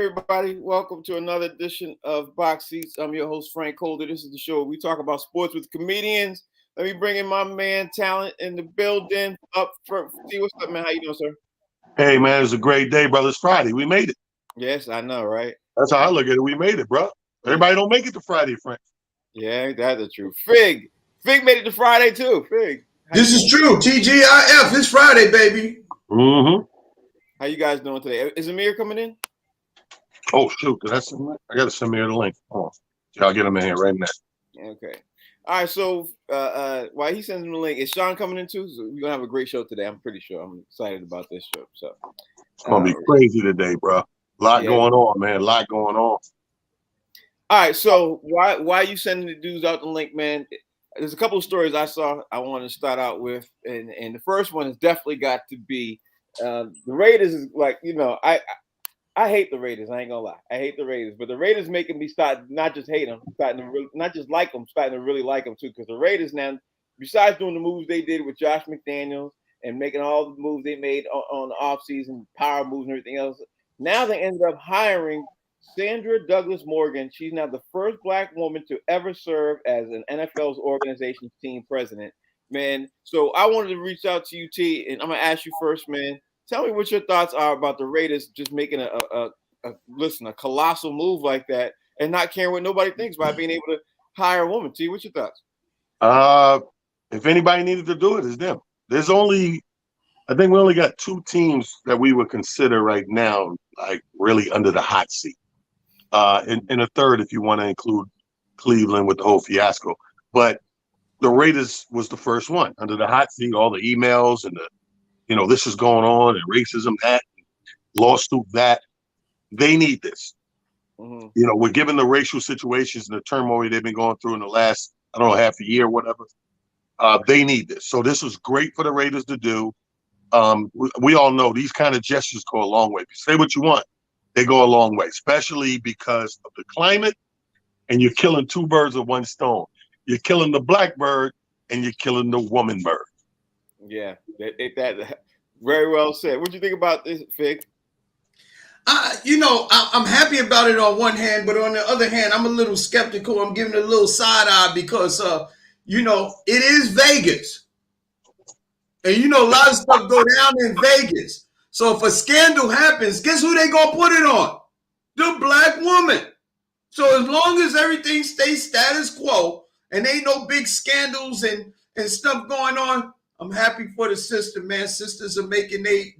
everybody. Welcome to another edition of Box Seats. I'm your host, Frank Holder. This is the show where we talk about sports with comedians. Let me bring in my man, Talent, in the building. Up for see what's up, man. How you doing, sir? Hey, man, it's a great day, brother. It's Friday. We made it. Yes, I know, right? That's how I look at it. We made it, bro. Everybody don't make it to Friday, Frank. Yeah, that's the truth. Fig made it to Friday too. Fig. This is true. TGIF. It's Friday, baby. Mm-hmm. How you guys doing today? Is Amir coming in? Oh, shoot. I got to send me the link. Oh, I'll get him in here right now. Okay. All right. So while he sends him the link, is Sean coming in too? So we're going to have a great show today. I'm pretty sure. I'm excited about this show. So It's going to be crazy today, bro. A lot going on, man. A lot going on. All right. So why are you sending the dudes out the link, man? There's a couple of stories I saw I want to start out with. And the first one has definitely got to be the Raiders is like, I hate the Raiders. I ain't gonna lie. I hate the Raiders, but the Raiders making me start not just hate them, not just like them, starting to really like them too. Because the Raiders now, besides doing the moves they did with Josh McDaniels and making all the moves they made on the offseason, power moves and everything else, now they ended up hiring Sandra Douglas Morgan. She's now the first Black woman to ever serve as an NFL's organization's team president. Man, so I wanted to reach out to you, T, and I'm gonna ask you first, man. Tell me what your thoughts are about the Raiders just making a colossal move like that and not caring what nobody thinks by being able to hire a woman. T, what's your thoughts? If anybody needed to do it, it's them. I think we only got two teams that we would consider right now, like really under the hot seat. And a third, if you want to include Cleveland with the whole fiasco. But the Raiders was the first one under the hot seat, all the emails and this is going on and racism, that lawsuit, that they need this. Mm-hmm. We're given the racial situations and the turmoil they've been going through in the last, half a year, whatever. They need this. So this was great for the Raiders to do. We all know these kind of gestures go a long way. If you say what you want, they go a long way, especially because of the climate, and you're killing two birds with one stone. You're killing the black bird and you're killing the woman bird. Yeah, that very well said. What do you think about this, Fig? I'm happy about it on one hand, but on the other hand, I'm a little skeptical. I'm giving it a little side eye because, it is Vegas. And, a lot of stuff go down in Vegas. So if a scandal happens, guess who they going to put it on? The black woman. So as long as everything stays status quo and ain't no big scandals and stuff going on, I'm happy for the sister, man. Sisters are making they're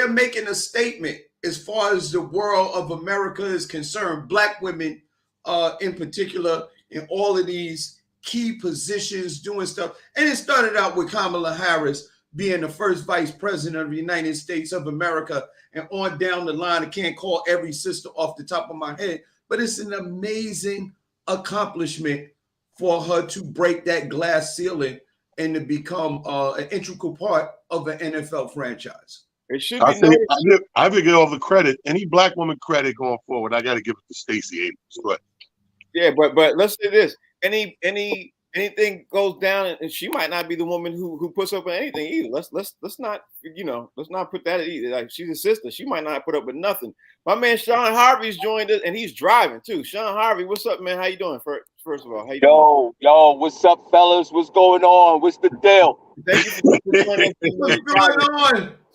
making a statement as far as the world of America is concerned. Black women, in particular, in all of these key positions, doing stuff. And it started out with Kamala Harris being the first vice president of the United States of America, and on down the line. I can't call every sister off the top of my head, but it's an amazing accomplishment for her to break that glass ceiling and to become an integral part of an NFL franchise. It should be. I give all the credit. Any black woman credit going forward, I got to give it to Stacey Abrams. But yeah, but let's say this: anything goes down, and she might not be the woman who puts up with anything either. Let's not put that either. Like, she's a sister, she might not put up with nothing. My man Sean Harvey's joined us, and he's driving too. Sean Harvey, what's up, man? How you doing? First of all, how you doing? Yo, what's up, fellas? What's going on? What's the deal? Thank you for joining us.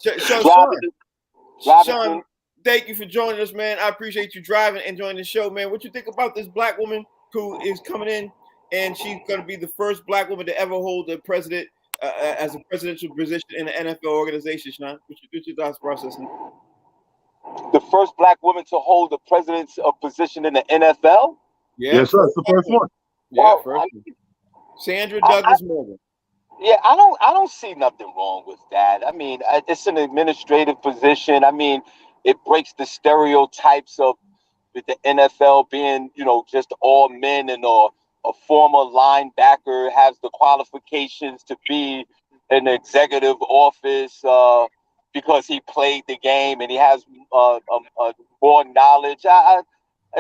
What's going on? Sean, thank you for joining us, man. I appreciate you driving and joining the show, man. What you think about this black woman who is coming in, and she's going to be the first black woman to ever hold the president as a presidential position in the NFL organization, Sean? What's your thoughts process? The first black woman to hold the president's position in the NFL? Yeah. Yes, sir. It's the first one. Yeah, first one. Sandra Douglas Morgan. Yeah, I don't see nothing wrong with that. I mean, it's an administrative position. I mean, it breaks the stereotypes of with the NFL being, just all men, and a former linebacker has the qualifications to be in the executive office because he played the game and he has more knowledge.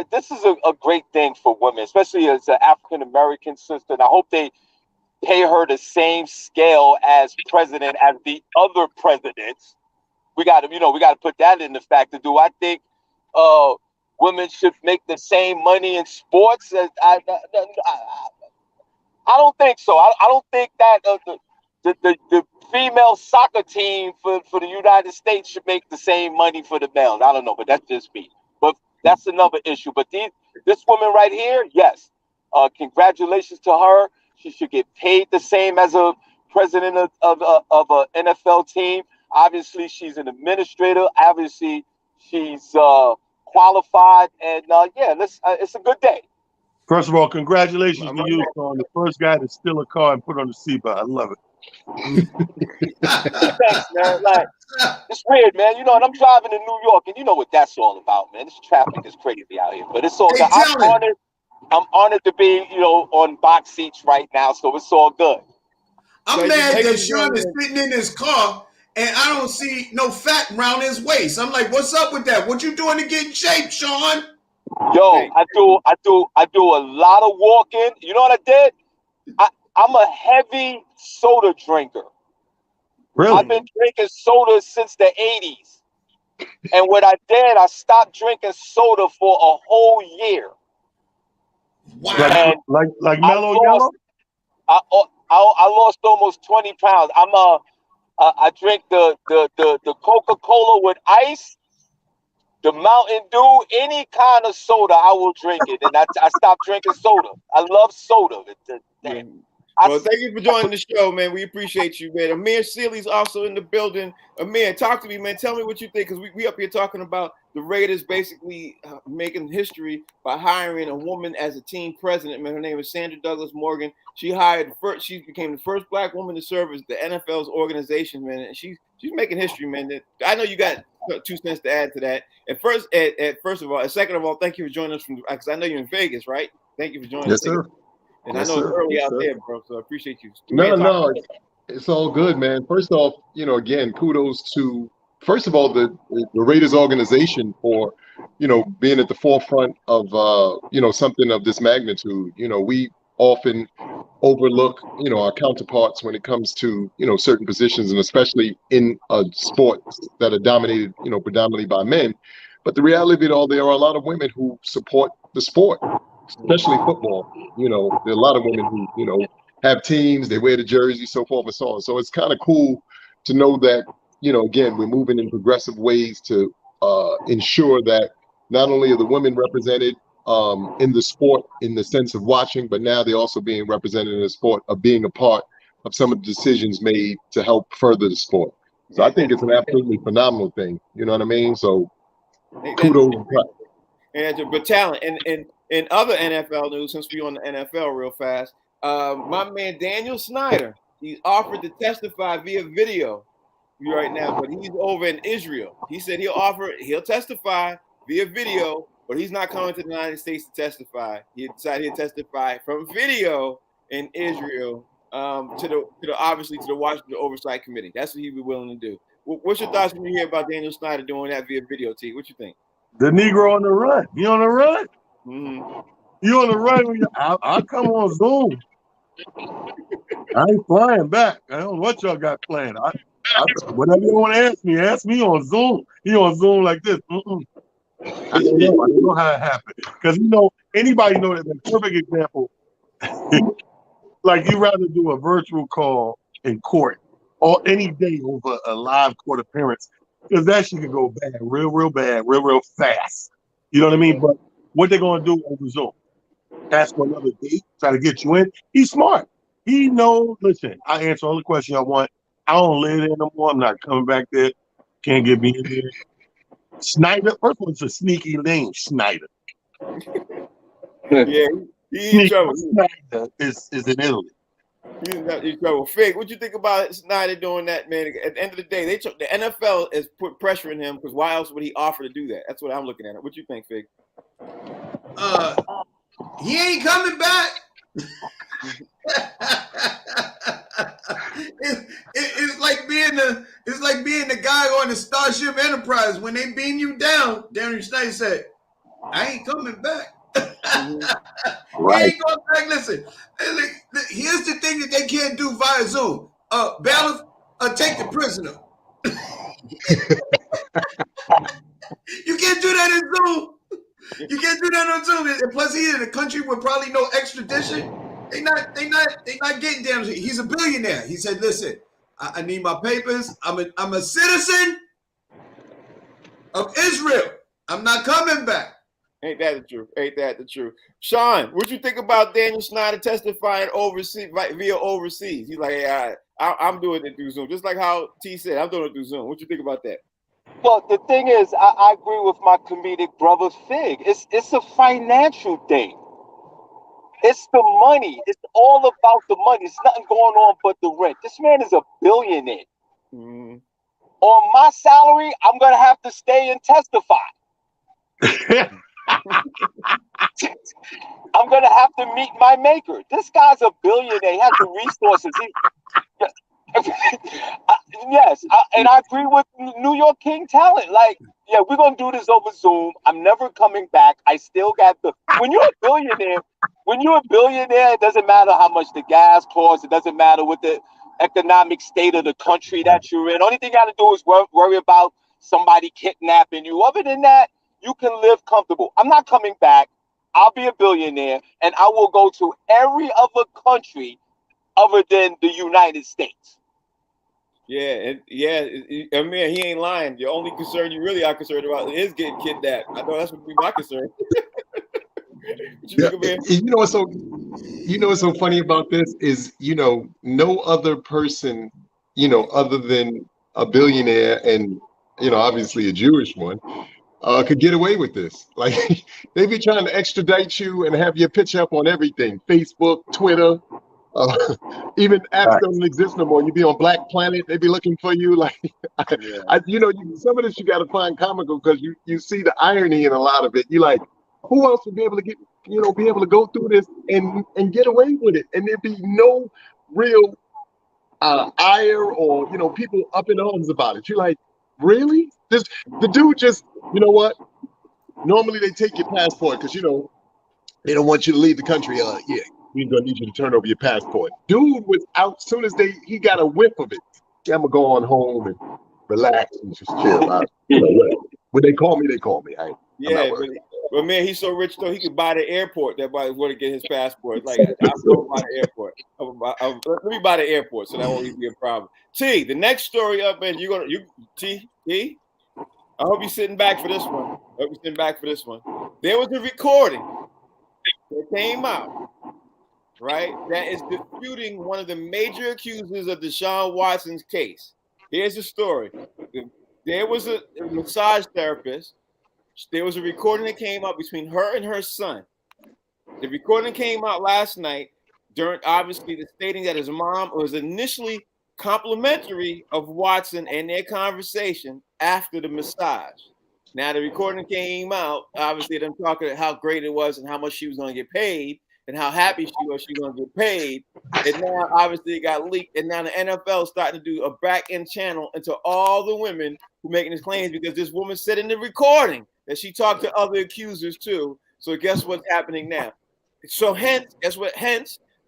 This is a great thing for women, especially as an African-American sister. And I hope they pay her the same scale as president as the other presidents, we got to put that in the factor. Do I think women should make the same money in sports? I don't think so. I don't think that the female soccer team for the United States should make the same money for the males. I don't know, but that's just me. But that's another issue. But this woman right here, yes, congratulations to her. She should get paid the same as a president of an NFL team. Obviously, she's an administrator. Obviously, she's qualified. And it's a good day. First of all, congratulations to you on the first guy to steal a car and put on the seatbelt. I love it. Thanks, man. Like, it's weird, man. You know, and I'm driving to New York, and you know what that's all about, man. This traffic is crazy out here, but it's all good. I'm honored to be, on box seats right now, so it's all good. I'm mad that Sean is sitting in his car and I don't see no fat around his waist. I'm like, what's up with that? What you doing to get in shape, Sean? Yo, I do a lot of walking. You know what I did? I'm a heavy soda drinker. Really? I've been drinking soda since the 80s. And what I did, I stopped drinking soda for a whole year. Wow. Like Mellow Yellow? I lost almost 20 pounds. I drink the Coca-Cola with ice, the Mountain Dew, any kind of soda, I will drink it. And I stopped drinking soda. I love soda. Well, thank you for joining the show, man. We appreciate you, man. Amir Sealy's also in the building. Amir, talk to me, man. Tell me what you think, because we up here talking about the Raiders basically making history by hiring a woman as a team president. Man, her name is Sandra Douglas Morgan. She became the first black woman to serve as the NFL's organization, man. And she's making history, man. I know you got 2 cents to add to that. Second of all, thank you for joining us because I know you're in Vegas, right? Thank you for joining us. Yes, sir. And I know it's early out there, bro, so I appreciate you. No, it's all good, man. First off, again, kudos to, first of all, the Raiders organization for, being at the forefront of, something of this magnitude. We often overlook, our counterparts when it comes to, certain positions, and especially in sports that are dominated, predominantly by men. But the reality of it all, there are a lot of women who support the sport, especially football. There are a lot of women who, have teams, they wear the jersey, so forth and so on. So it's kind of cool to know that, again, we're moving in progressive ways to ensure that not only are the women represented in the sport in the sense of watching, but now they're also being represented in the sport of being a part of some of the decisions made to help further the sport. So I think it's an absolutely phenomenal thing. You know what I mean? So kudos. But talent. And in other NFL news, since we're on the NFL real fast, my man Daniel Snyder, he's offered to testify via video right now, but he's over in Israel. He said he'll testify via video, but he's not coming to the United States to testify. He decided he'll testify from video in Israel to the Washington Oversight Committee. That's what he'd be willing to do. What's your thoughts when you hear about Daniel Snyder doing that via video, T? What you think? The Negro on the run. You on the run? Mm-hmm. You on the run? I'll come on Zoom. I ain't flying back. I don't know what y'all got planned. Whatever you want to ask me on Zoom. He on Zoom like this. I don't know how it happened. Because anybody know that the perfect example. Like you rather do a virtual call in court or any day over a live court appearance, because that shit could go bad, real bad, real fast. You know what I mean? But what they're gonna do over Zoom? Ask for another date, try to get you in. He's smart. He knows. Listen, I answer all the questions I want. I don't live there no more. I'm not coming back there. Can't get me in there. Snyder. First of all, it's a sneaky name, Snyder. Yeah, he's in trouble. Snyder is in Italy. He's in trouble. Fig, what you think about Snyder doing that, man? At the end of the day, the NFL is put pressuring him, because why else would he offer to do that? That's what I'm looking at. What you think, Fig? He ain't coming back. It's like being the guy on the Starship Enterprise when they beam you down. Daniel Snyder said, "I ain't coming back." Right. He ain't going back. Listen, here's the thing that they can't do via Zoom. Bailiff, take the prisoner. You can't do that in Zoom. You can't do that on Zoom. And plus, he's in a country with probably no extradition. They not getting damn. He's a billionaire. He said, "Listen, I need my papers. I'm a citizen of Israel. I'm not coming back." Ain't that the truth? Ain't that the truth? Sean, what you think about Daniel Snyder testifying overseas, via overseas? He's like, hey, I'm doing it through Zoom, just like how T said, I'm doing it through Zoom. What you think about that? Well, the thing is, I agree with my comedic brother Fig. It's a financial thing. It's the money. It's all about the money. It's nothing going on but the rent. This man is a billionaire. Mm-hmm. On my salary, I'm gonna have to stay and testify. I'm gonna have to meet my maker. This guy's a billionaire. He has the resources. Yes, and I agree with New York King talent. Like, yeah, we're gonna do this over Zoom. I'm never coming back. I still got the. When you're a billionaire, it doesn't matter how much the gas costs. It doesn't matter what the economic state of the country that you're in. Only thing you got to do is worry about somebody kidnapping you. Other than that, you can live comfortable. I'm not coming back. I'll be a billionaire, and I will go to every other country other than the United States. Yeah, I mean, he ain't lying. The only concern you really are concerned about is getting kidnapped. I know that's what be my concern. You know what's so funny about this is, no other person, other than a billionaire and, obviously a Jewish one, could get away with this. Like, they be trying to extradite you and have your picture up on everything, Facebook, Twitter. Even apps don't exist no more. You be on Black Planet, they be looking for you. Like, some of this you got to find comical because you see the irony in a lot of it. You like, who else would be able to be able to go through this and get away with it, and there'd be no real ire or people up in arms about it. You're like, really? The dude just, you know what? Normally they take your passport because they don't want you to leave the country. We're gonna need you to turn over your passport. Dude was out as soon as he got a whiff of it. I'm gonna go on home and relax and just chill out. When they call me, they call me. But man, he's so rich though he could buy the airport. That might want to get his passport. Like, I'm going to buy the airport. Let me buy the airport, so that won't even be a problem. T, the next story up, and T. I hope you're sitting back for this one. There was a recording that came out, right, that is disputing one of the major accusers of Deshaun Watson's case. Here's the story. There was a massage therapist. There was a recording that came out between her and her son. The recording came out last night during, obviously, the stating that his mom was initially complimentary of Watson and their conversation after the massage. Now, the recording came out, obviously, them talking about how great it was and how much she was going to get paid and how happy she was going to get paid. And now, obviously, it got leaked. And now the NFL is starting to do a back-end channel into all the women who are making these claims because this woman said in the recording that she talked to other accusers too. So guess what's happening now? So hence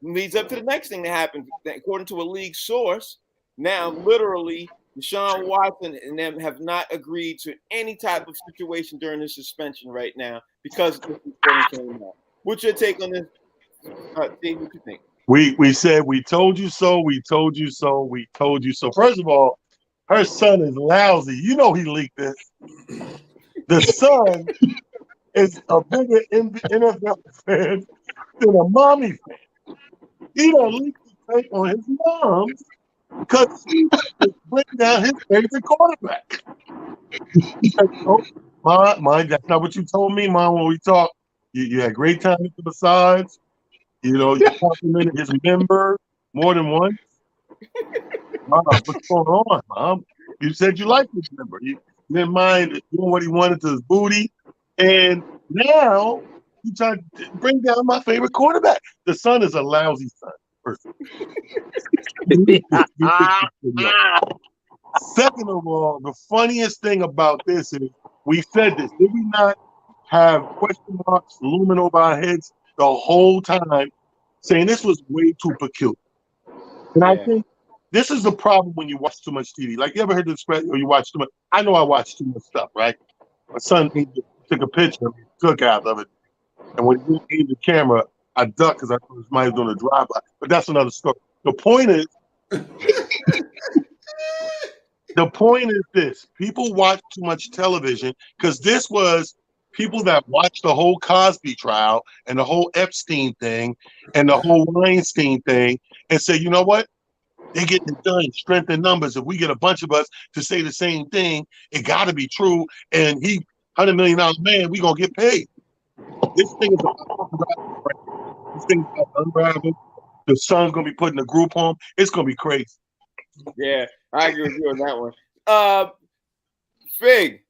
leads up to the next thing that happened. According to a league source, now literally Deshaun Watson and them have not agreed to any type of situation during the suspension right now because this recording came out. What's your take on this? Dave, what you think? We said we told you so. We told you so. We told you so. First of all, her son is lousy. He leaked this. The son is a bigger NFL fan than a mommy fan. He don't leak the tape on his mom because he was bringing down his favorite quarterback. He said, "Oh, Mom, that's not what you told me, Mom, when we talked. You had great time at the massage. You complimented his member more than once. Mom, what's going on, Mom? You said you liked his member. You didn't mind doing what he wanted to his booty. And now you try to bring down my favorite quarterback. The son is a lousy son. Second of all, the funniest thing about this is we said this. Did we not have question marks looming over our heads the whole time saying this was way too peculiar? And I think This is the problem when you watch too much TV. Like, you ever heard the expression, or you watch too much? I know I watch too much stuff, right? My son took a picture of me, took out of it. And when he aimed the camera, I ducked because I thought somebody was doing a drive-by. But that's another story. The point is this. People watch too much television because this was people that watched the whole Cosby trial and the whole Epstein thing and the whole Weinstein thing and say, you know what? They're getting it done. Strength in numbers. If we get a bunch of us to say the same thing, it got to be true. And he, $100 million man, we going to get paid. This thing is about unravel. The son's going to be putting a group home. It's going to be crazy. Yeah, I agree with you on that one. Fig,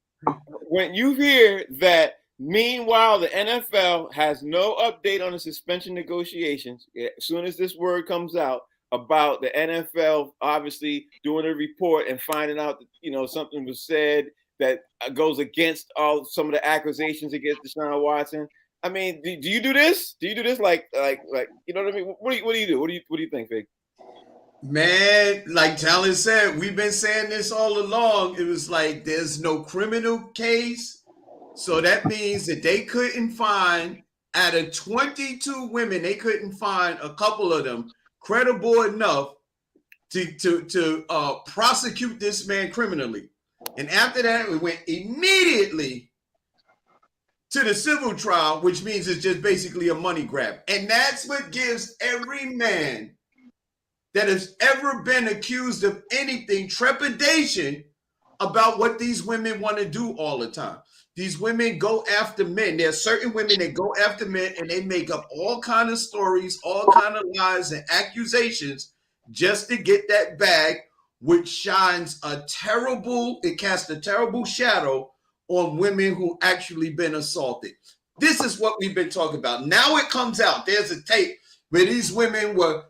when you hear that, meanwhile, the NFL has no update on the suspension negotiations, as soon as this word comes out about the NFL obviously doing a report and finding out that, something was said that goes against some of the accusations against Deshaun Watson. I mean, do you do this? Do you do this like you know what I mean? What do you do? What do you think, Fig? Man, like Talon said, we've been saying this all along. It was like there's no criminal case. So that means that they couldn't find, out of 22 women, they couldn't find a couple of them credible enough to prosecute this man criminally. And after that, we went immediately to the civil trial, which means it's just basically a money grab. And that's what gives every man that has ever been accused of anything trepidation about what these women want to do all the time. These women go after men. There are certain women that go after men and they make up all kind of stories, all kind of lies and accusations just to get that bag, which casts a terrible shadow on women who actually been assaulted. This is what we've been talking about. Now it comes out. There's a tape where these women were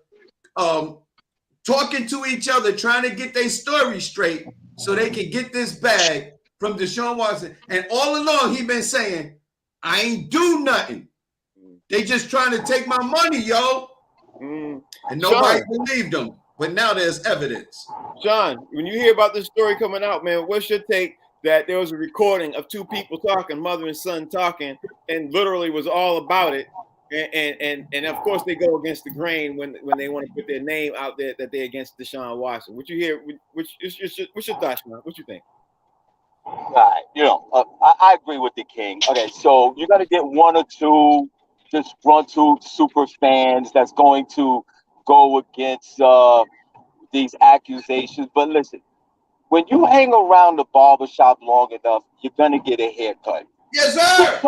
talking to each other, trying to get their story straight so they can get this bag from Deshaun Watson. And all along, he been saying, I ain't do nothing. They just trying to take my money, yo. And nobody believed them. But now there's evidence. Sean, when you hear about this story coming out, man, what's your take that there was a recording of two people talking, mother and son talking, and literally was all about it? And of course they go against the grain when they want to put their name out there that they're against Deshaun Watson. What you hear? What's your thoughts, Sean? What you think? Right. I agree with the king. Okay, so you're gonna get one or two disgruntled super fans that's going to go against these accusations. But listen, when you hang around the barbershop long enough, you're gonna get a haircut. Yes, sir.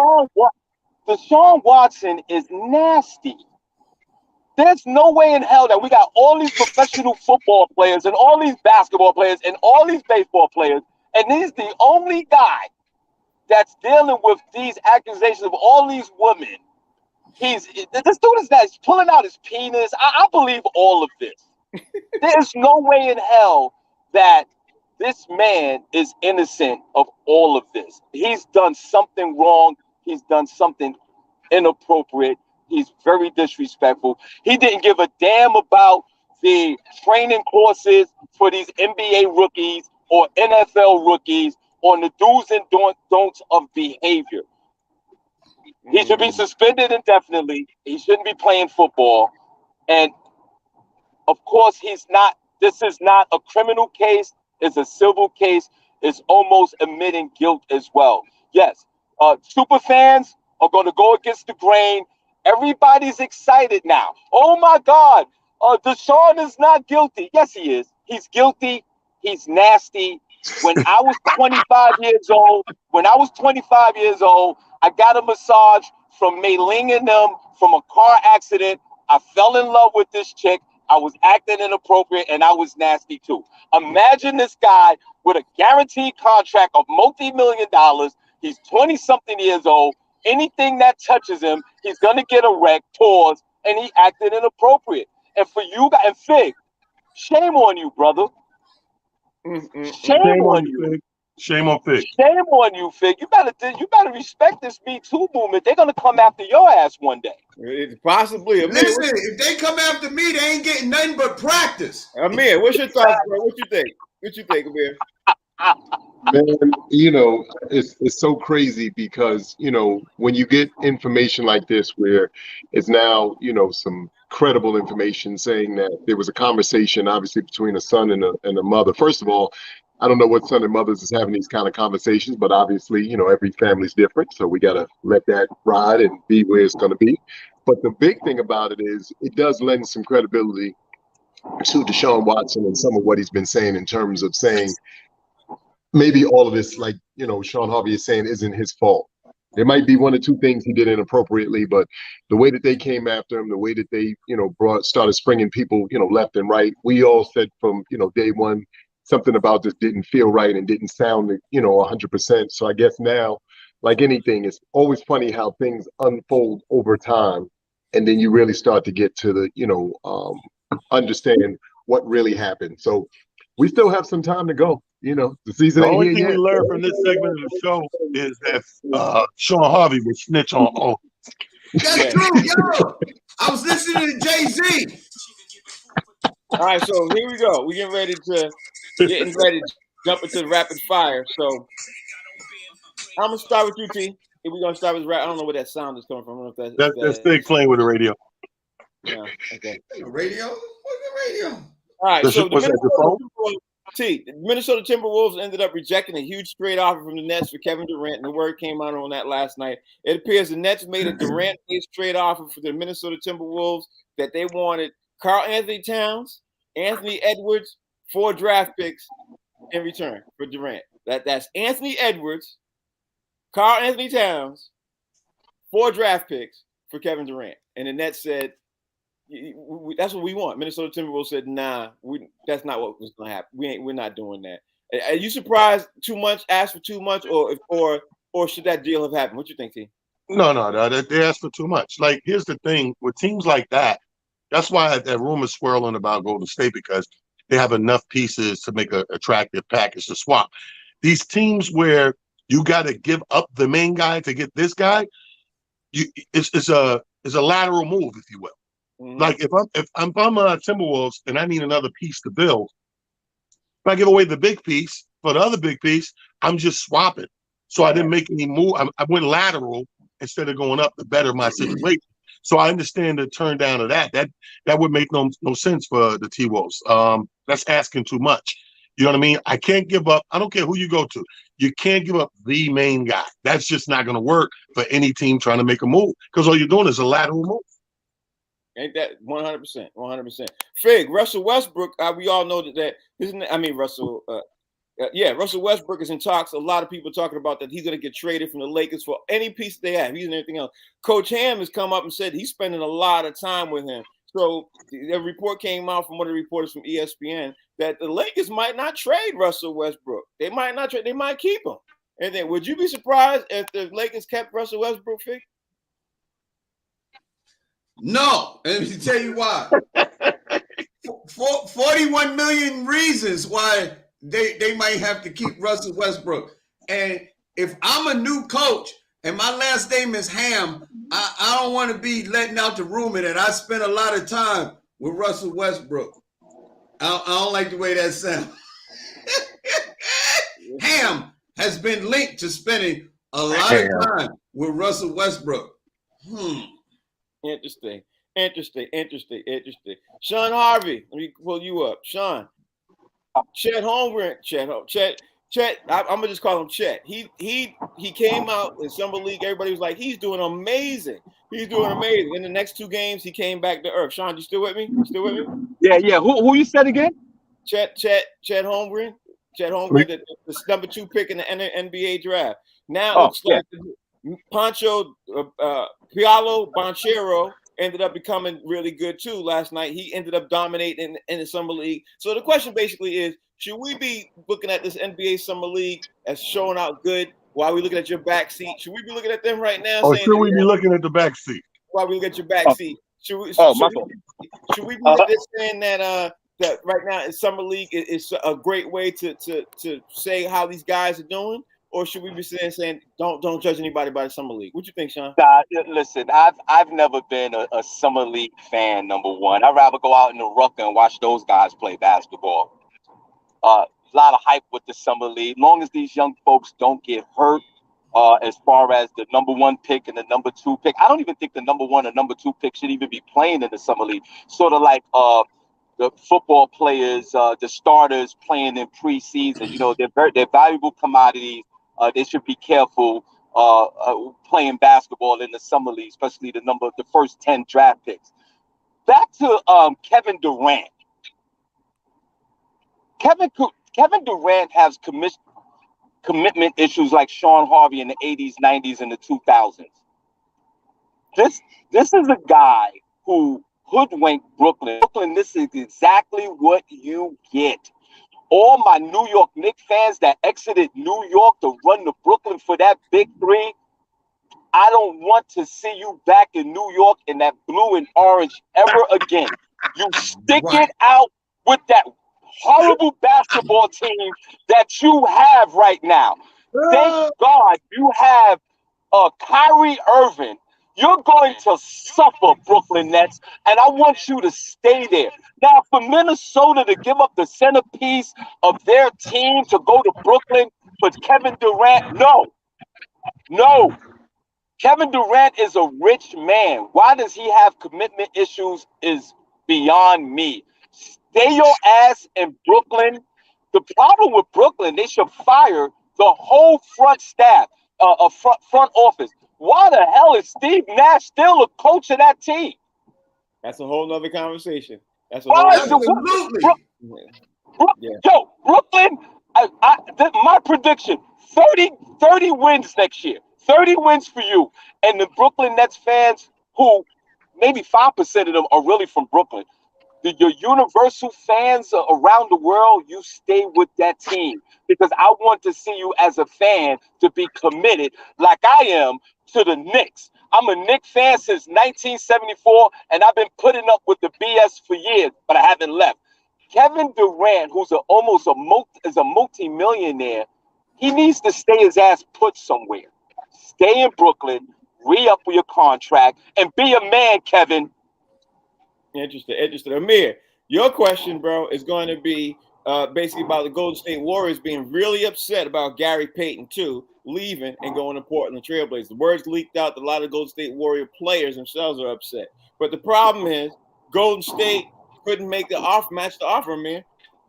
Deshaun Watson is nasty. There's no way in hell that we got all these professional football players and all these basketball players and all these baseball players, and he's the only guy that's dealing with these accusations of all these women. This dude is that he's pulling out his penis. I believe all of this. There's no way in hell that this man is innocent of all of this. He's done something wrong. He's done something inappropriate. He's very disrespectful. He didn't give a damn about the training courses for these NBA rookies or NFL rookies on the do's and don'ts of behavior. He should be suspended indefinitely. He shouldn't be playing football. And of course, this is not a criminal case. It's a civil case. It's almost admitting guilt as well. Yes, super fans are going to go against the grain. Everybody's excited now. Oh my God, Deshaun is not guilty. Yes, he is. He's guilty. He's nasty. When I was 25 years old, I got a massage from Mei Ling and them from a car accident. I fell in love with this chick. I was acting inappropriate and I was nasty too. Imagine this guy with a guaranteed contract of multi-million dollars. He's 20-something years old. Anything that touches him, he's going to get a wreck, pause, and he acted inappropriate. And for you guys, and Fig, shame on you, brother. Shame on you. Shame on Fig. Shame on you, Fig. You better respect this Me Too movement. They're gonna come after your ass one day. It's possibly. Amir, Listen, if they come after me, they ain't getting nothing but practice. Amir, what's your thoughts, bro? What you think? What you think, Amir? Man, you know, it's so crazy because, you know, when you get information like this where it's now, you know, some credible information saying that there was a conversation obviously between a son and a mother. First of all, I don't know what son and mothers is having these kind of conversations, but obviously, you know, every family's different. So we got to let that ride and be where it's going to be. But the big thing about it is it does lend some credibility to Deshaun Watson and some of what he's been saying in terms of saying, maybe all of this, like, you know, Sean Harvey is saying, isn't his fault. There might be one or two things he did inappropriately, but the way that they came after him, the way that they, you know, started springing people, you know, left and right, we all said from, you know, day one, something about this didn't feel right and didn't sound, you know, 100%. So I guess now, like anything, it's always funny how things unfold over time. And then you really start to get to the, you know, understand what really happened. So we still have some time to go. You know, the season The ain't only here thing yet. we learned from this segment of the show is that Sean Harvey would snitch on all. That's true, yo. I was listening to Jay-Z. All right, so here we go. We're getting ready to jump into the rapid fire. So I'm gonna start with you, T. If we're gonna start with rap, I don't know where that sound is coming from. I don't know if That's Fig playing with the radio. No, okay. The radio? What's the radio? All right, so Was that your phone? the Minnesota Timberwolves ended up rejecting a huge trade offer from the Nets for Kevin Durant, and the word came out on that last night. It appears the Nets made a Durant-based trade offer for the Minnesota Timberwolves that they wanted Karl Anthony Towns, Anthony Edwards, 4 draft picks in return for Durant. That's Anthony Edwards, Karl Anthony Towns, 4 draft picks for Kevin Durant. And the Nets said, that's what we want. Minnesota Timberwolves said, nah, that's not what was going to happen. We're not doing that. Are you surprised too much, asked for too much, or should that deal have happened? What you think, T? No. They asked for too much. Like, here's the thing with teams like that. That's why that rumor swirling about Golden State, because they have enough pieces to make an attractive package to swap. These teams where you got to give up the main guy to get this guy, it's a lateral move, if you will. Mm-hmm. Like if I'm Timberwolves and I need another piece to build, if I give away the big piece for the other big piece, I'm just swapping. So I didn't make any move. I went lateral instead of going up to better my situation. So I understand the turn down of that. That would make no sense for the T-Wolves. That's asking too much. You know what I mean? I can't give up. I don't care who you go to. You can't give up the main guy. That's just not going to work for any team trying to make a move, because all you're doing is a lateral move. Ain't that 100%? 100%. Fig, Russell Westbrook, we all know Russell Westbrook is in talks. A lot of people talking about that he's going to get traded from the Lakers for any piece they have. He's and everything else. Coach Ham has come up and said he's spending a lot of time with him. So the report came out from one of the reporters from ESPN that the Lakers might not trade Russell Westbrook. They might not trade. They might keep him. And then would you be surprised if the Lakers kept Russell Westbrook, Fig? No, and let me tell you why. 41 million reasons why they might have to keep Russell Westbrook. And if I'm a new coach and my last name is Ham, I don't want to be letting out the rumor that I spent a lot of time with Russell Westbrook. I don't like the way that sounds. Ham has been linked to spending a lot of time with Russell Westbrook. Interesting. Sean Harvey, let me pull you up. Sean, Chet Holmgren, Chet. I'm gonna just call him Chet. He came out in summer league. Everybody was like, he's doing amazing. In the next 2 games, he came back to earth. Sean, you still with me? Yeah. Who you said again? Chet Holmgren. The number 2 pick in the NBA draft. Now it looks like Pancho Pialo Banchero ended up becoming really good too last night. He ended up dominating in the summer league. So the question basically is, should we be looking at this NBA summer league as showing out good while we looking at your back seat? Should we be looking at them right now? Or should we be looking at the back seat? While we look at your back seat? Should we be saying that that right now in summer league is a great way to say how these guys are doing, or should we be saying don't judge anybody by the summer league? What you think, Sean? Listen, I've never been a summer league fan. Number one, I'd rather go out in the ruck and watch those guys play basketball. A lot of hype with the summer league. Long as these young folks don't get hurt, as far as the number 1 pick and the number 2 pick, I don't even think the number 1 or number 2 pick should even be playing in the summer league. Sort of like the football players, the starters playing in preseason. You know, they're valuable commodities. They should be careful playing basketball in the summer league, especially the first 10 draft picks. Back to Kevin Durant. Kevin Durant has commitment issues like Sean Harvey in the 80s, 90s, and the 2000s. This is a guy who hoodwinked Brooklyn. Brooklyn, this is exactly what you get. All my New York Knicks fans that exited New York to run to Brooklyn for that big three, I don't want to see you back in New York in that blue and orange ever again. You stick it out with that horrible basketball team that you have right now. Thank God you have Kyrie Irving. You're going to suffer, Brooklyn Nets, and I want you to stay there. Now, for Minnesota to give up the centerpiece of their team to go to Brooklyn for Kevin Durant, no. Kevin Durant is a rich man. Why does he have commitment issues is beyond me. Stay your ass in Brooklyn. The problem with Brooklyn, they should fire the whole front staff, front office. Why the hell is Steve Nash still a coach of that team? That's a whole nother conversation. That's a Absolutely. Yo, Brooklyn, my prediction, 30 wins next year. 30 wins for you. And the Brooklyn Nets fans, who maybe 5% of them are really from Brooklyn, your universal fans around the world, you stay with that team. Because I want to see you as a fan to be committed like I am to the Knicks. I'm a Knicks fan since 1974, and I've been putting up with the BS for years, but I haven't left. Kevin Durant, who's almost a multi-millionaire, he needs to stay his ass put somewhere. Stay in Brooklyn, re-up your contract, and be a man, Kevin. Interesting. Amir, your question, bro, is going to be basically about the Golden State Warriors being really upset about Gary Payton, too, leaving and going to Portland Trailblazers. The words leaked out that a lot of Golden State Warrior players themselves are upset. But the problem is Golden State couldn't make the offer, match the offer, man.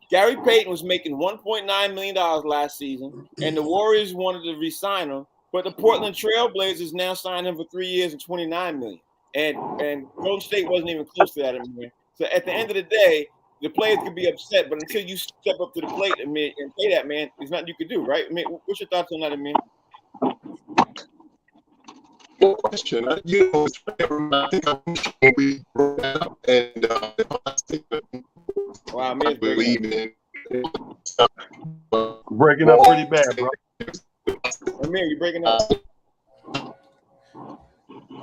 Gary Payton was making $1.9 million last season, and the Warriors wanted to re-sign him, but the Portland Trailblazers now signed him for 3 years and $29 million. And Golden State wasn't even close to that, Amir. So at the end of the day, the players could be upset, but until you step up to the plate, Amir, and pay that, man, there's nothing you could do, right? Amir, what's your thoughts on that, Amir? Good question. I think we broke that up, and Wow, I believe in. Breaking up pretty bad, bro. Amir, you breaking up?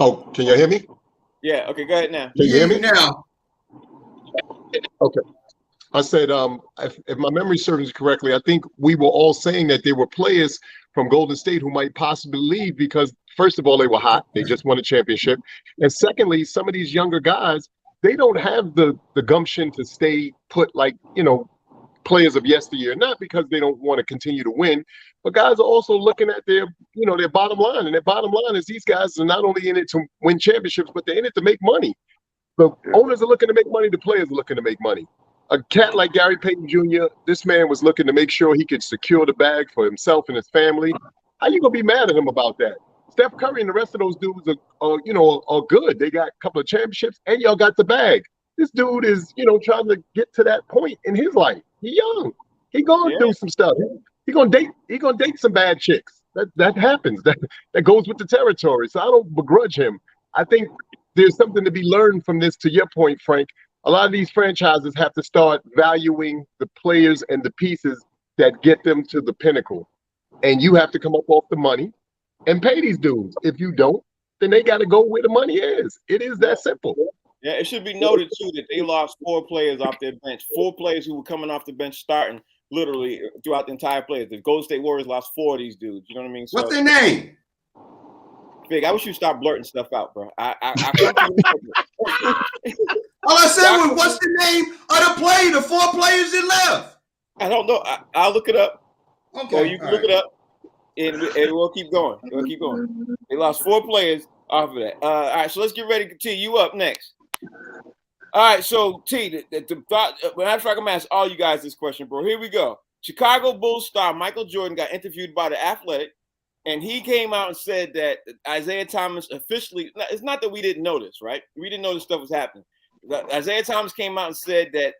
Oh, can you hear me? Yeah. Okay, go ahead now. Can you hear me now? Okay. I said, if my memory serves correctly, I think we were all saying that there were players from Golden State who might possibly leave because, first of all, they were hot. They just won a championship. And secondly, some of these younger guys, they don't have the gumption to stay put like, players of yesteryear, not because they don't want to continue to win, but guys are also looking at their bottom line. And their bottom line is these guys are not only in it to win championships, but they're in it to make money. The owners are looking to make money. The players are looking to make money. A cat like Gary Payton Jr., this man was looking to make sure he could secure the bag for himself and his family. How you gonna be mad at him about that? Steph Curry and the rest of those dudes are good. They got a couple of championships, and y'all got the bag. This dude is, trying to get to that point in his life. He young. He going through some stuff. He gonna date some bad chicks. That happens. That goes with the territory. So I don't begrudge him. I think there's something to be learned from this. To your point, Frank, a lot of these franchises have to start valuing the players and the pieces that get them to the pinnacle. And you have to come up off the money and pay these dudes. If you don't, then they got to go where the money is. It is that simple. Yeah, it should be noted too that they lost 4 players off their bench. 4 players who were coming off the bench starting literally throughout the entire play. The Golden State Warriors lost 4 of these dudes. You know what I mean? So, What's their name? Fig, I wish you stop blurting stuff out, bro. I come to you. All I said was, what's the name of the player? The 4 players that left. I don't know. I'll look it up. Okay, Or you can look it up, and we'll keep going. We'll keep going. They lost 4 players off of that. All right, so let's get ready to T. You up next. All right, so T, the thought. When I'm going to ask all you guys this question, bro. Here we go. Chicago Bulls star Michael Jordan got interviewed by The Athletic, and he came out and said that Isaiah Thomas officially. It's not that we didn't know this, right? We didn't know this stuff was happening. Isaiah Thomas came out and said that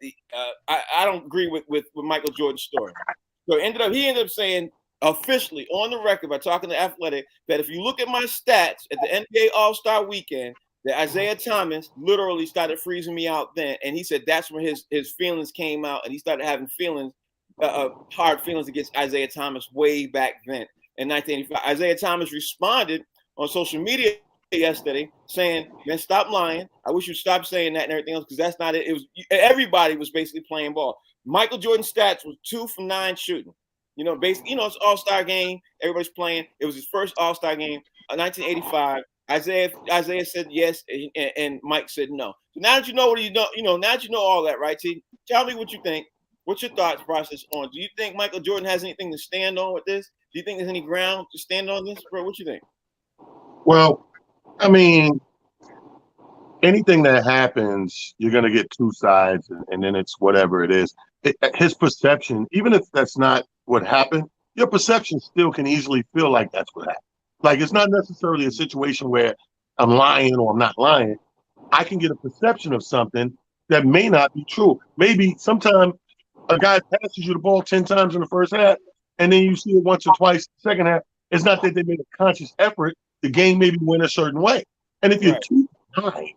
I don't agree with Michael Jordan's story. So he ended up saying officially on the record by talking to Athletic that if you look at my stats at the NBA All-Star Weekend, that Isaiah Thomas literally started freezing me out then, and he said that's when his feelings came out, and he started having hard feelings against Isaiah Thomas way back then in 1985. Isaiah Thomas responded on social media yesterday saying, "Man, stop lying. I wish you'd stop saying that and everything else because that's not it. It was everybody was basically playing ball. Michael Jordan's stats was 2 from 9 shooting. Basically, it's All-Star game. Everybody's playing. It was his first All-Star game, 1985. Isaiah said yes, and Mike said no. So now that you know now that you know all that, right, T? Tell me what you think. What's your thoughts process on? Do you think Michael Jordan has anything to stand on with this? Do you think there's any ground to stand on this, bro? What you think? Well, I mean, anything that happens, you're going to get 2 sides, and then it's whatever it is. His perception, even if that's not what happened, your perception still can easily feel like that's what happened. Like, it's not necessarily a situation where I'm lying or I'm not lying. I can get a perception of something that may not be true. Maybe sometime a guy passes you the ball 10 times in the first half, and then you see it once or twice in the second half. It's not that they made a conscious effort. The game maybe went a certain way. And if you're too high,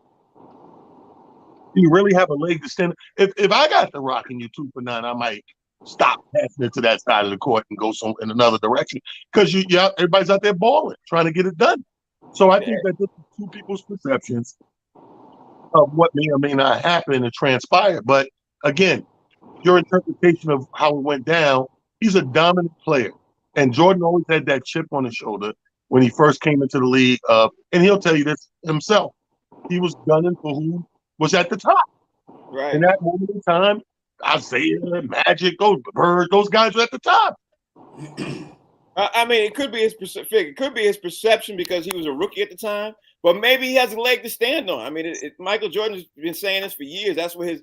you really have a leg to stand. If I got the rock and you're 2 for 9, I might stop passing it to that side of the court and go in another direction because everybody's out there balling, trying to get it done. So I think that this is 2 people's perceptions of what may or may not happen and transpire. But again, your interpretation of how it went down, he's a dominant player. And Jordan always had that chip on his shoulder when he first came into the league. And he'll tell you this himself. He was gunning for who was at the top. Right. In that moment in time, Isaiah, Magic, those guys were at the top. I mean, it could be his perception because he was a rookie at the time, but maybe he has a leg to stand on. I mean, Michael Jordan has been saying this for years. That's where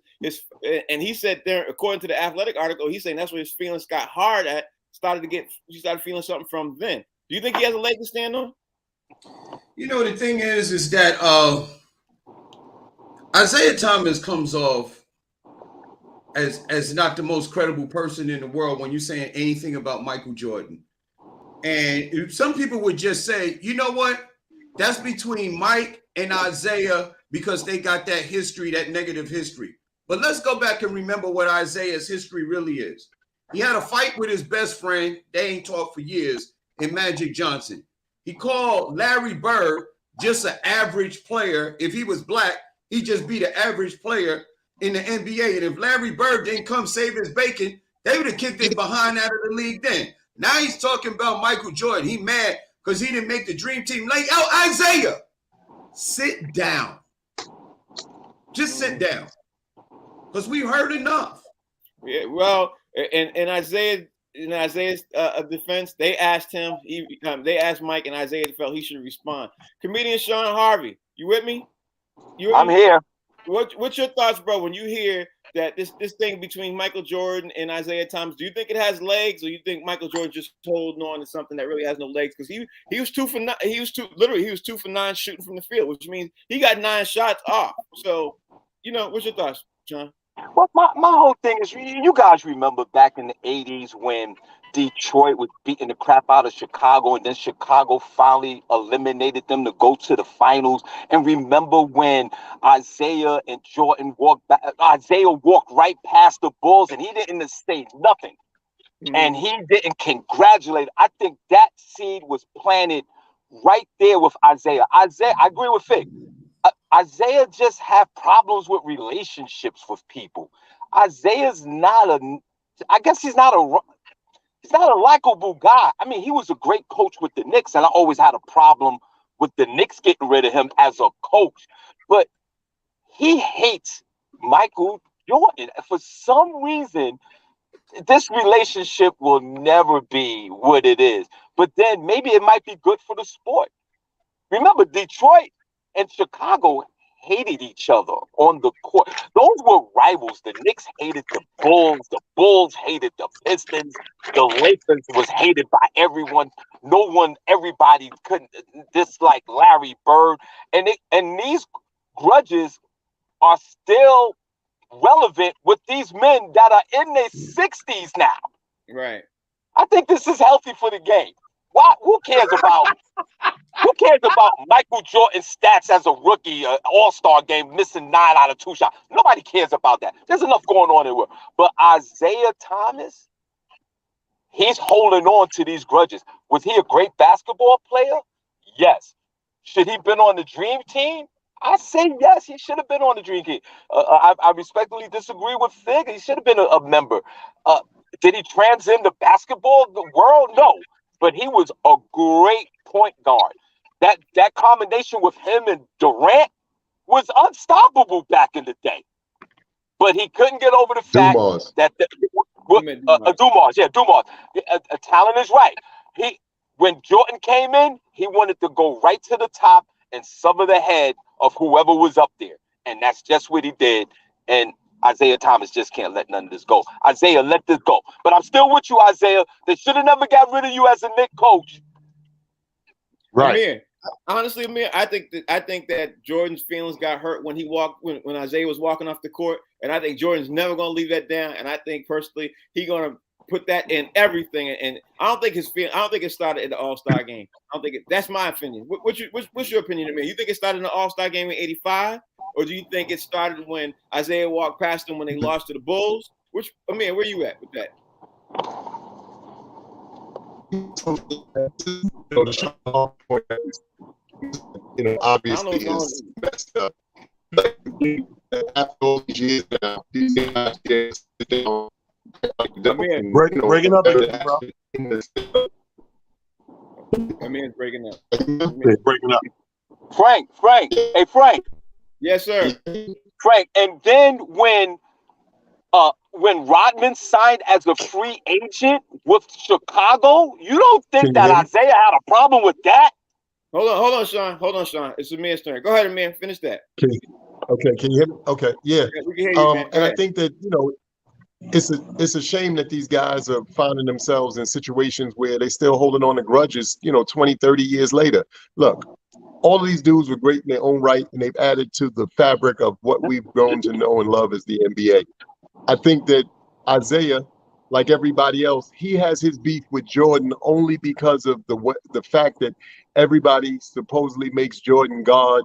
and he said there, according to the Athletic article, he's saying that's where his feelings got hard at. He started feeling something from then. Do you think he has a leg to stand on? The thing is that Isaiah Thomas comes off as not the most credible person in the world when you're saying anything about Michael Jordan. And some people would just say, you know what? That's between Mike and Isaiah because they got that history, that negative history. But let's go back and remember what Isaiah's history really is. He had a fight with his best friend. They ain't talked for years in Magic Johnson. He called Larry Bird just an average player. If he was black, he'd just be the average player in the NBA. And if Larry Bird didn't come save his bacon, they would have kicked his behind out of the league then. Now he's talking about Michael Jordan. He mad because he didn't make the dream team. Like, Isaiah, sit down. Just sit down. Because we heard enough. Yeah, well, in Isaiah's defense, they asked him. They asked Mike, and Isaiah felt he should respond. Comedian Sean Harvey, you with me? I'm here. What's your thoughts, bro, when you hear that this thing between Michael Jordan and Isaiah Thomas? Do you think it has legs, or you think Michael Jordan just holding on to something that really has no legs? Because he was 2 for 9. He was 2 for 9 shooting from the field, which means he got 9 shots off. So, what's your thoughts, John? Well, my whole thing is, you guys remember back in the 80s when Detroit was beating the crap out of Chicago, and then Chicago finally eliminated them to go to the finals. And remember when Isaiah and Jordan walked back? Isaiah walked right past the Bulls, and he didn't say nothing. Mm-hmm. And he didn't congratulate. I think that seed was planted right there with Isaiah. I agree with Fig. Isaiah just have problems with relationships with people. Isaiah's not a, I guess he's not a likable guy. I mean, he was a great coach with the Knicks, and I always had a problem with the Knicks getting rid of him as a coach. But he hates Michael Jordan. For some reason, this relationship will never be what it is. But then maybe it might be good for the sport. Remember, Detroit and Chicago hated each other on the court. Those were rivals. The Knicks hated the Bulls hated the Pistons, the Lakers was hated by everyone. Everybody couldn't dislike Larry Bird. And these grudges are still relevant with these men that are in their 60s now. Right. I think this is healthy for the game. Why? Who cares about Michael Jordan's stats as a rookie, all-star game, missing 9 out of 2 shots? Nobody cares about that. There's enough going on in the world. But Isaiah Thomas, he's holding on to these grudges. Was he a great basketball player? Yes. Should he been on the dream team? I say yes, he should have been on the dream team. I respectfully disagree with Fig. He should have been a member. Did he transcend the basketball world? No. But he was a great point guard. That combination with him and Durant was unstoppable back in the day. But he couldn't get over the fact that Dumas. Talent is right. When Jordan came in, he wanted to go right to the top and sever the head of whoever was up there. And that's just what he did. And Isaiah Thomas just can't let none of this go. Isaiah, let this go. But I'm still with you, Isaiah. They should have never got rid of you as a Knicks coach. Right. Amir, honestly, Amir, I think that Jordan's feelings got hurt when when Isaiah was walking off the court. And I think Jordan's never gonna leave that down. And I think personally he's gonna put that in everything. And I don't think it started in the All-Star game. That's my opinion. What's your opinion, Amir? You think it started in the All-Star game in '85? Or do you think it started when Isaiah walked past them when they lost to the Bulls? Amir, where you at with that? Obviously is messed up. After all these years now, these guys breaking up again, bro. Amir's breaking up. Breaking up. Frank. Hey, Frank. Yes, sir. Frank, and then when Rodman signed as a free agent with Chicago, you don't think that Isaiah had a problem with that? Hold on, Sean. It's Amir's turn. Go ahead, Amir. Finish that. Okay, can you hear me? Okay, yeah. We can hear you, man. And I think that, it's a shame that these guys are finding themselves in situations where they still holding on to grudges, 20, 30 years later. Look, all of these dudes were great in their own right, and they've added to the fabric of what we've grown to know and love as the NBA. I think that Isaiah, like everybody else, he has his beef with Jordan only because of the fact that everybody supposedly makes Jordan God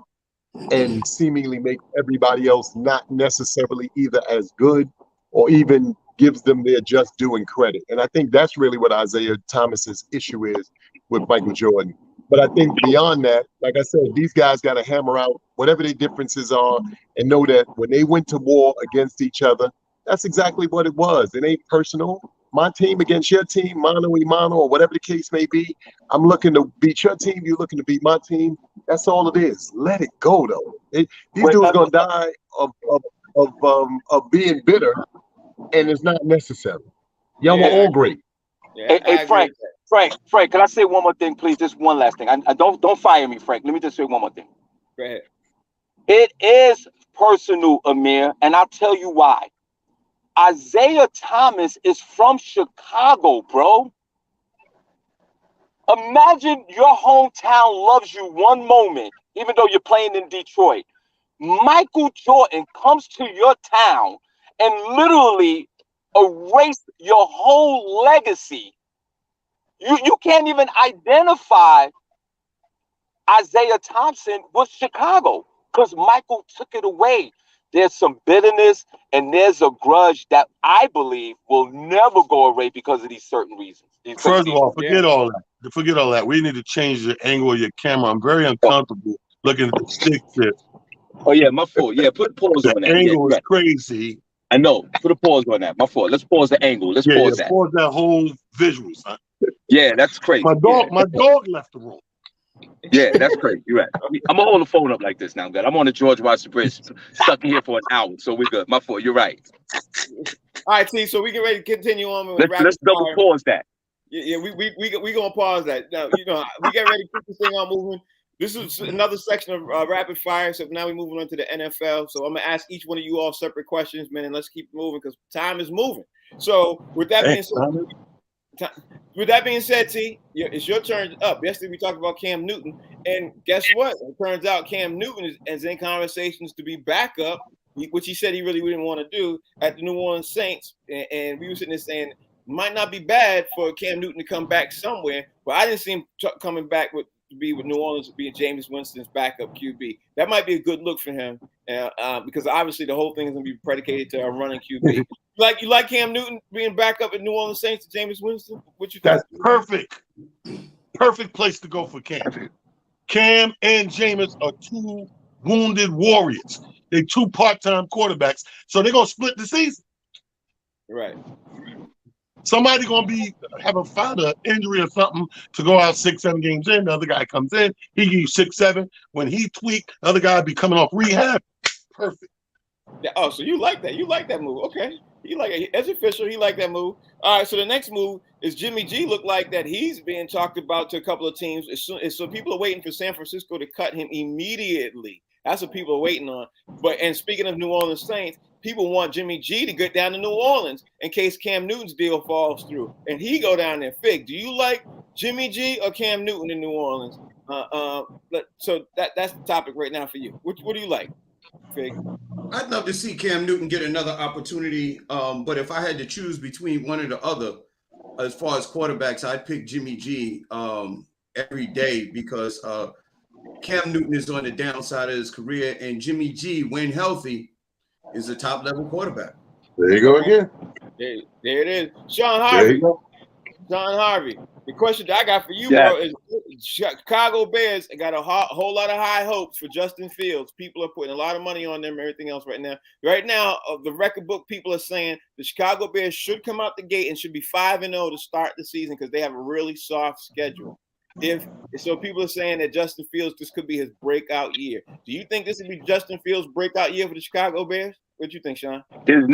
and seemingly makes everybody else not necessarily either as good or even gives them their just due and credit. And I think that's really what Isaiah Thomas's issue is with Michael Jordan. But I think beyond that, like I said, these guys got to hammer out whatever their differences are and know that when they went to war against each other, that's exactly what it was. It ain't personal. My team against your team, mano y mano, or whatever the case may be. I'm looking to beat your team. You're looking to beat my team. That's all it is. Let it go, though. These dudes gonna die of being bitter, and it's not necessary. Y'all were all great. Yeah, hey, Frank, can I say one more thing, please? Just one last thing. I don't fire me, Frank. Let me just say one more thing. Go ahead. It is personal, Amir, and I'll tell you why. Isaiah Thomas is from Chicago, bro. Imagine your hometown loves you one moment, even though you're playing in Detroit. Michael Jordan comes to your town and literally erase your whole legacy. You can't even identify Isaiah Thompson with Chicago because Michael took it away. There's some bitterness and there's a grudge that I believe will never go away because of these certain reasons. First of all, forget all that. Forget all that. We need to change the angle of your camera. I'm very uncomfortable looking at the stick shift. Oh yeah, my fault. Yeah, put a pause The on that. Yeah, angle is right. crazy. I know. Put a pause on that. My fault. Let's pause the angle. Let's Yeah, pause that. pause that whole visual, son. Yeah, that's crazy. My dog left the room. Yeah, that's crazy. You're right. I'm gonna hold the phone up like this now. Good. I'm on the George Washington Bridge, stuck in here for an hour, so we're good. My fault. You're right. All right, T. So we get ready to continue on with Let's double fire. pause that. Yeah, we gonna pause that. Now, we get ready to keep this thing on moving. This is another section of rapid fire. So now we're moving on to the NFL. So I'm gonna ask each one of you all separate questions, man, and let's keep moving because time is moving. So with that being said, T, it's your turn up. Yesterday we talked about Cam Newton, and guess what? It turns out Cam Newton is in conversations to be backup, which he said he really didn't want to do at the New Orleans Saints. And we were sitting there saying might not be bad for Cam Newton to come back somewhere, but I didn't see him coming back to be with New Orleans, being Jameis Winston's backup QB. That might be a good look for him because obviously the whole thing is going to be predicated to a running QB. You like Cam Newton being backup at New Orleans Saints to Jameis Winston? What you think? That's perfect. Perfect place to go for Cam. Cam and Jameis are two wounded warriors. They're two part-time quarterbacks, so they're gonna split the season. Right. Somebody gonna found an injury or something to go out 6-7 games in. The other guy comes in, he gives you 6-7. When he tweaked, the other guy be coming off rehab. Perfect. Yeah. Oh, so you like that? You like that move? Okay. He like it. As official. He like that move. All right. So the next move is Jimmy G. Look like that he's being talked about to a couple of teams. So people are waiting for San Francisco to cut him immediately. That's what people are waiting on. And speaking of New Orleans Saints, people want Jimmy G to get down to New Orleans in case Cam Newton's deal falls through and he go down there. Fig, do you like Jimmy G or Cam Newton in New Orleans? So that's the topic right now for you. What do you like, Fig? I'd love to see Cam Newton get another opportunity, but if I had to choose between one or the other, as far as quarterbacks, I'd pick Jimmy G every day because Cam Newton is on the downside of his career, and Jimmy G, when healthy, is a top-level quarterback. There you go again. There it is. Sean Harvey. Sean Harvey. The question that I got for you, bro, is Chicago Bears got a whole lot of high hopes for Justin Fields. People are putting a lot of money on them and everything else right now. Right now, the record book people are saying the Chicago Bears should come out the gate and should be 5-0 to start the season because they have a really soft schedule. So people are saying that Justin Fields, this could be his breakout year. Do you think this would be Justin Fields' breakout year for the Chicago Bears? What do you think, Sean? There's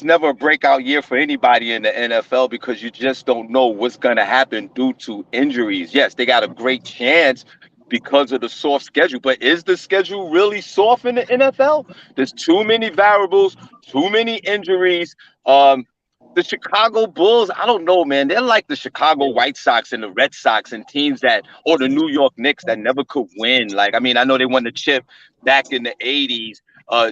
never a breakout year for anybody in the NFL because you just don't know what's going to happen due to injuries. Yes, they got a great chance because of the soft schedule, but is the schedule really soft in the NFL? There's too many variables, too many injuries. The Chicago Bulls, I don't know, man. They're like the Chicago White Sox and the Red Sox and teams or the New York Knicks that never could win. Like, I mean, I know they won the chip back in the 80s.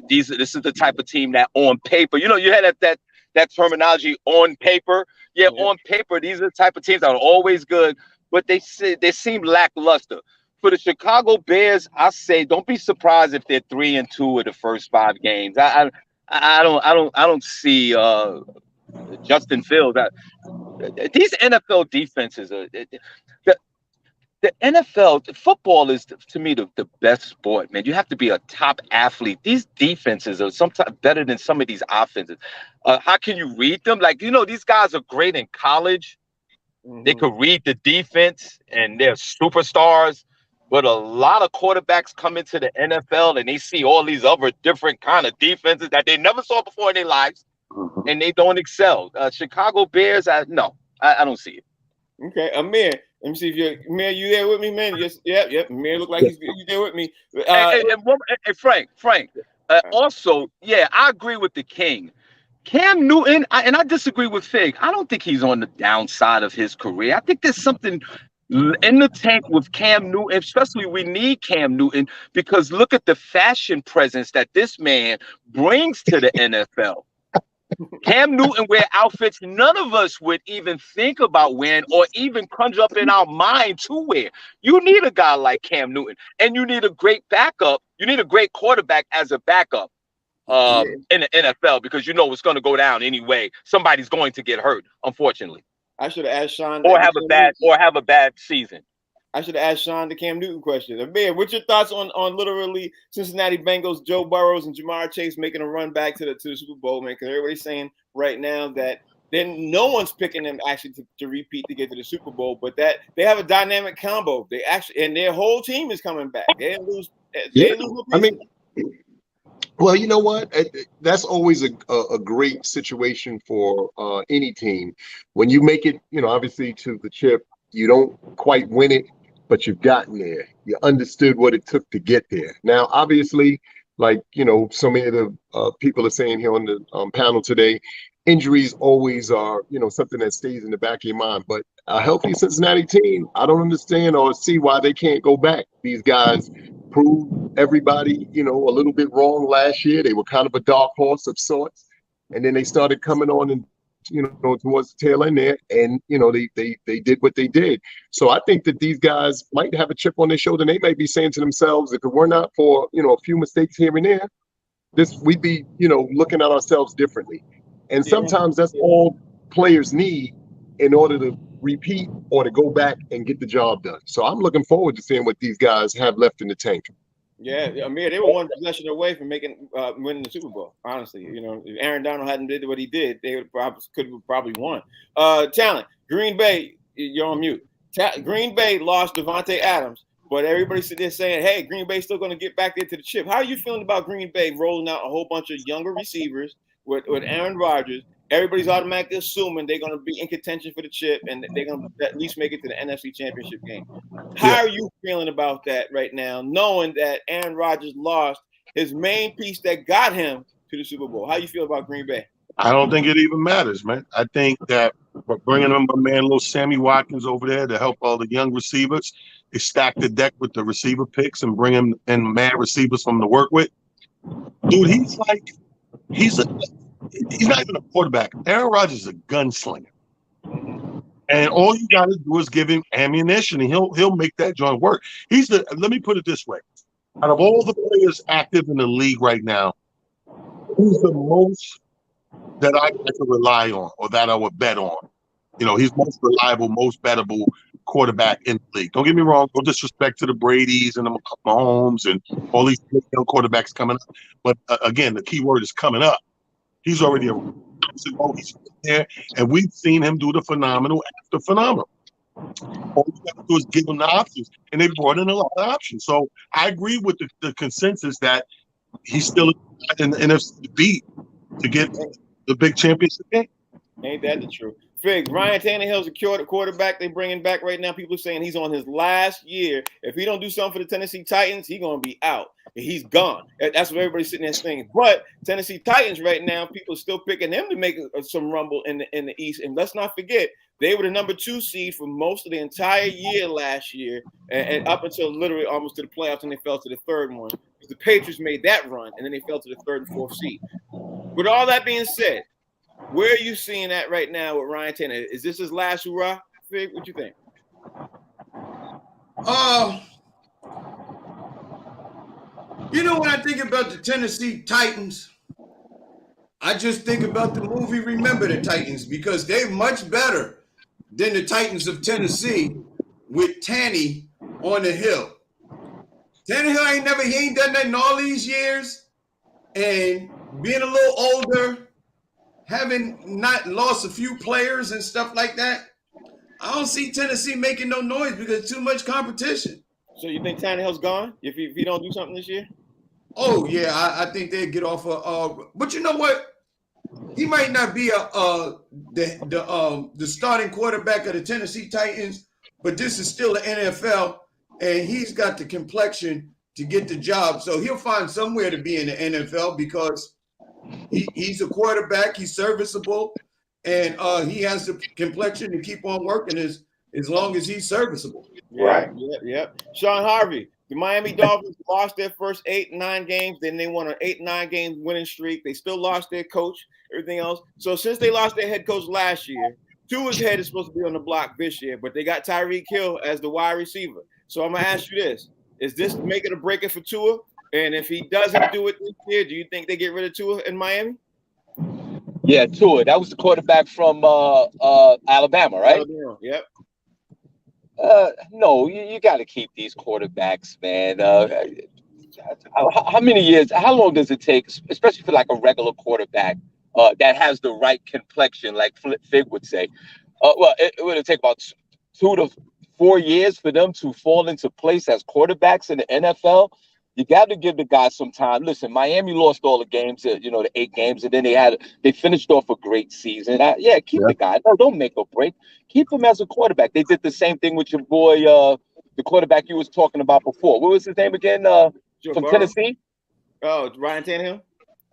This is the type of team that on paper, you had that terminology on paper. Yeah, on paper, these are the type of teams that are always good, but they seem lackluster. For the Chicago Bears, I say don't be surprised if they're 3-2 of the first 5 games. I don't see Justin Fields. These NFL defenses are. The NFL, football is, to me, the best sport, man. You have to be a top athlete. These defenses are sometimes better than some of these offenses. How can you read them? Like, these guys are great in college. Mm-hmm. They could read the defense, and they're superstars. But a lot of quarterbacks come into the NFL, and they see all these other different kind of defenses that they never saw before in their lives, and they don't excel. Chicago Bears, I don't see it. Okay, Amir. Let me see if Amir, you there with me, man? Yes, yep. Amir look like he's there with me. Frank. Also, yeah, I agree with the King. Cam Newton, and I disagree with Fig. I don't think he's on the downside of his career. I think there's something in the tank with Cam Newton, especially we need Cam Newton because look at the fashion presence that this man brings to the NFL. Cam Newton wear outfits none of us would even think about wearing or even conjure up in our mind to wear. You need a guy like Cam Newton, and you need a great backup. You need a great quarterback as a backup in the NFL because it's going to go down anyway. Somebody's going to get hurt, unfortunately. I should have asked Sean. Or have a bad season. I should have asked Sean the Cam Newton question. Man, what's your thoughts on literally Cincinnati Bengals, Joe Burrows and Jamar Chase making a run back to the Super Bowl, man? Because everybody's saying right now that then no one's picking them actually to repeat to get to the Super Bowl, but that they have a dynamic combo. They actually and their whole team is coming back. They didn't lose. I mean, well, you know what? That's always a great situation for any team. When you make it, obviously to the chip, you don't quite win it, but you've gotten there. You understood what it took to get there. Now, obviously, like, so many of the people are saying here on the panel today, injuries always are, something that stays in the back of your mind. But a healthy Cincinnati team, I don't understand or see why they can't go back. These guys proved everybody, a little bit wrong last year. They were kind of a dark horse of sorts. And then they started coming on and, towards the tail end there. And, they did what they did. So I think that these guys might have a chip on their shoulder. And they may be saying to themselves, if it were not for, a few mistakes here and there, we'd be, looking at ourselves differently. And sometimes that's all players need in order to repeat or to go back and get the job done. So I'm looking forward to seeing what these guys have left in the tank. Yeah, I mean, they were one possession away from winning the Super Bowl. Honestly, if Aaron Donald hadn't did what he did, they could have probably won. Talent, Green Bay, you're on mute. Green Bay lost Devontae Adams, but everybody's sitting there saying, "Hey, Green Bay's still going to get back into the chip." How are you feeling about Green Bay rolling out a whole bunch of younger receivers with Aaron Rodgers? Everybody's automatically assuming they're going to be in contention for the chip and they're going to at least make it to the NFC Championship game. How are you feeling about that right now, knowing that Aaron Rodgers lost his main piece that got him to the Super Bowl? How you feel about Green Bay? I don't think it even matters, man. I think that bringing in my man, little Sammy Watkins over there to help all the young receivers, they stack the deck with the receiver picks and bring him in mad receivers from to work with. Dude, he's not even a quarterback. Aaron Rodgers is a gunslinger. And all you got to do is give him ammunition and he'll make that joint work. Let me put it this way. Out of all the players active in the league right now, who's the most that I could rely on or that I would bet on? He's most reliable, most bettable quarterback in the league. Don't get me wrong. No disrespect to the Bradys and the Mahomes and all these young quarterbacks coming up. But again, the key word is coming up. He's already he's there, and we've seen him do the phenomenal after phenomenal. All we have to do is give him the options, and they brought in a lot of options. So I agree with the consensus that he's still in the NFC beat to get the big championship game. Ain't that the truth? Figs, Ryan Tannehill's a quarterback they bringing back right now. People are saying he's on his last year. If he don't do something for the Tennessee Titans, he's going to be out. He's gone. That's what everybody's sitting there saying. But Tennessee Titans right now, people are still picking them to make some rumble in the East. And let's not forget, they were the number 2 seed for most of the entire year last year, and up until literally almost to the playoffs, and they fell to the 3rd one. The Patriots made that run, and then they fell to the 3rd and 4th seed. With all that being said, where are you seeing that right now with Ryan Tannehill? Is this his last hurrah? Fig, what you think? When I think about the Tennessee Titans, I just think about the movie Remember the Titans, because they're much better than the Titans of Tennessee with Tanny on the hill. Tannehill he ain't done that in all these years, and being a little older, having not lost a few players and stuff like that, I don't see Tennessee making no noise because too much competition. So you think Tannehill's gone if he don't do something this year? Oh yeah, I think they'd get off but you know what? He might not be the starting quarterback of the Tennessee Titans, but this is still the NFL, and he's got the complexion to get the job. So he'll find somewhere to be in the NFL because he's a quarterback, he's serviceable, and he has the complexion to keep on working as long as he's serviceable. Right. Yep. Sean Harvey, the Miami Dolphins lost their first 8-9 games. Then they won an 8-9 game winning streak. They still lost their coach, everything else. So since they lost their head coach last year, Tua's head is supposed to be on the block this year, but they got Tyreek Hill as the wide receiver. So I'm going to ask you this. Is this make it or break it for Tua? And if he doesn't do it this year, do you think they get rid of Tua in Miami? Yeah, Tua. That was the quarterback from Alabama, right? Alabama, yep. No, you got to keep these quarterbacks, man. How many years? How long does it take, especially for like a regular quarterback that has the right complexion, like Fig would say? Well, it would take about 2 to 4 years for them to fall into place as quarterbacks in the NFL. You got to give the guys some time. Listen, Miami lost all the games, the 8 games, and then they finished off a great season. Keep the guy. No, don't make or break. Keep him as a quarterback. They did the same thing with your boy, the quarterback you was talking about before. What was his name again? From Tennessee? Oh, Ryan Tannehill?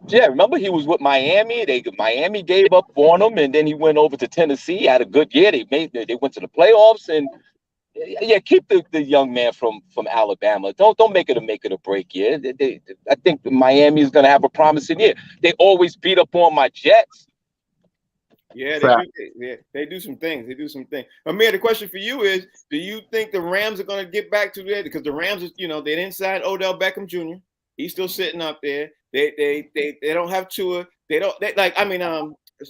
Yeah, remember he was with Miami. Miami gave up on him, and then he went over to Tennessee. Had a good year. They went to the playoffs, and keep the young man from Alabama. Don't make it a break year. I think Miami is going to have a promising year. They always beat up on my Jets. Yeah, they do some things. Amir, the question for you is: do you think the Rams are going to get back to that? Because the Rams, they didn't sign Odell Beckham Jr. He's still sitting up there. They don't have Tua. They don't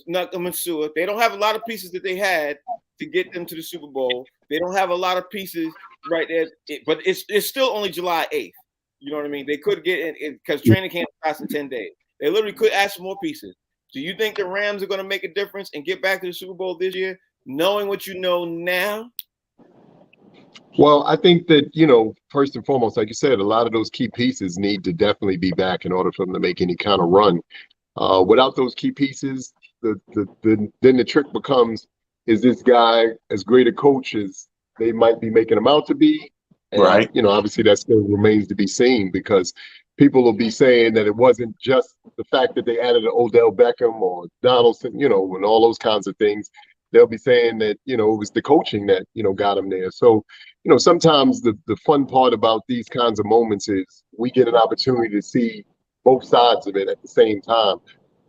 Mansua. They don't have a lot of pieces that they had to get them to the Super Bowl. They don't have a lot of pieces right there, but it's still only July 8th. You know what I mean? They could get in because training camp starts in 10 days. They literally could add some more pieces. Do you think the Rams are going to make a difference and get back to the Super Bowl this year, knowing what you know now? Well, I think that, first and foremost, like you said, a lot of those key pieces need to definitely be back in order for them to make any kind of run. Without those key pieces, then the trick becomes, is this guy as great a coach as they might be making him out to be? And, right. Obviously that still remains to be seen, because people will be saying that it wasn't just the fact that they added an Odell Beckham or Donaldson, and all those kinds of things. They'll be saying that, it was the coaching that, got them there. So, sometimes the fun part about these kinds of moments is we get an opportunity to see both sides of it at the same time.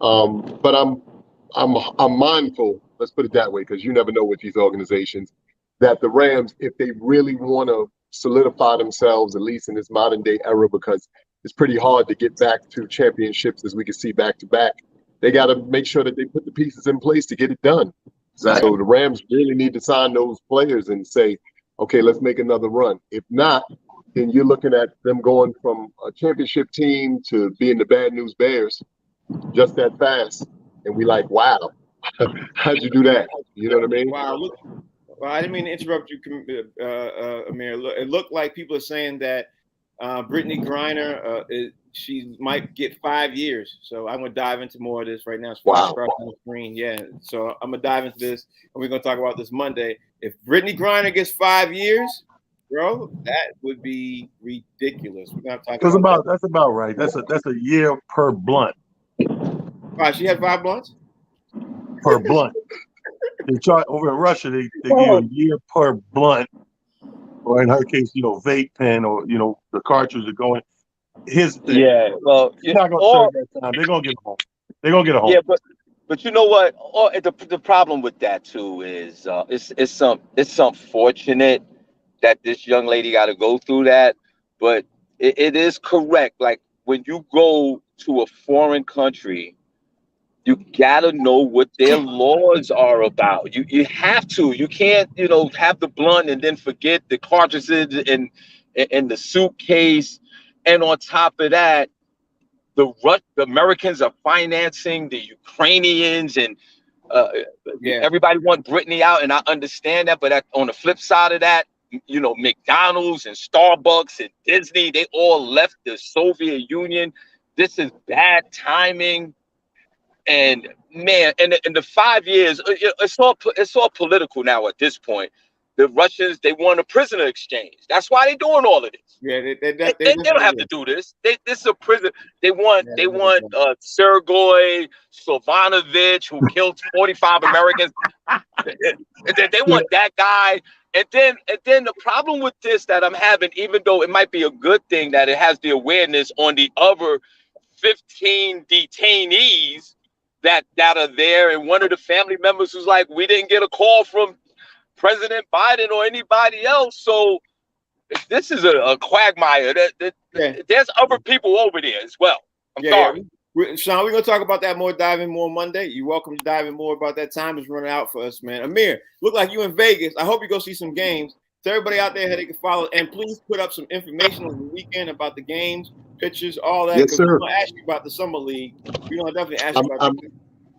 But I'm mindful, let's put it that way, because you never know with these organizations, that the Rams, if they really want to solidify themselves, at least in this modern day era, because it's pretty hard to get back to championships, as we can see back to back, they got to make sure that they put the pieces in place to get it done. Exactly. So the Rams really need to sign those players and say, okay, let's make another run. If not, then you're looking at them going from a championship team to being the Bad News Bears just that fast. And we like, wow, how'd you do that? You know what I mean? Wow. Look, well, I didn't mean to interrupt you, Amir. It looked like people are saying that Brittany Griner, she might get 5 years. So I'm going to dive into more of this right now. Wow. On the screen. Yeah. So I'm going to dive into this, and we're going to talk about this Monday. If Brittany Griner gets 5 years, bro, that would be ridiculous. We're going to talk about that's about right. That's a year per blunt. Wow, she had 5 blunts? Per blunt. They chart over in Russia, they give you a year per blunt. Or in her case, vape pen, or the cartridge are going. Here's the thing. Yeah, well, you're not gonna serve that time. They're gonna get home. They're gonna get a home. Yeah, but you know what? The problem with that too is it's unfortunate that this young lady got to go through that. But it is correct. Like, when you go to a foreign country, you gotta know what their laws are about. You have to. You can't, have the blunt and then forget the cartridges in the suitcase. And on top of that, the Americans are financing the Ukrainians, and everybody want Brittany out, and I understand that. But on the flip side of that, McDonald's and Starbucks and Disney, they all left the Soviet Union. This is bad timing. And man, in the 5 years, it's all political now at this point. The Russians, they want a prisoner exchange. That's why they're doing all of this. Yeah, they don't have to do this. This is a prison. They want Sergei Sylvanovich, who killed 45 Americans. They want that guy. And then the problem with this that I'm having, even though it might be a good thing that it has the awareness on the other 15 detainees that are there, and one of the family members was like, we didn't get a call from President Biden or anybody else. So this is a quagmire. There's other people over there as well. I'm sorry. Yeah. Sean, we're going to talk about that more, dive in more Monday. You're welcome to dive in more about that. Time is running out for us, man. Amir, look like you in Vegas. I hope you go see some games. To everybody out there, how they can follow, and please put up some information on the weekend about the games, pictures, all that. Yes, sir. We're gonna ask you about the summer league. We're gonna definitely ask you about that.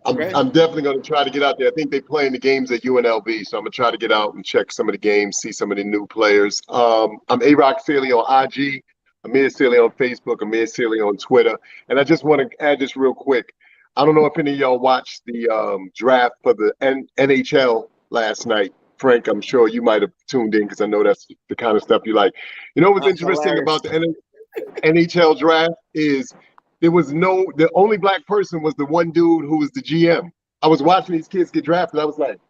I'm definitely going to try to get out there. I think they're playing the games at UNLV, so I'm going to try to get out and check some of the games, see some of the new players. I'm A-Rock Sealy on IG, Amir Sealy on Facebook, Amir Sealy on Twitter. And I just want to add this real quick. I don't know if any of y'all watched the draft for the NHL last night. Frank, I'm sure you might have tuned in because I know that's the kind of stuff you like. You know what's interesting about the NHL draft is the only black person was the one dude who was the GM. I was watching these kids get drafted. I was like,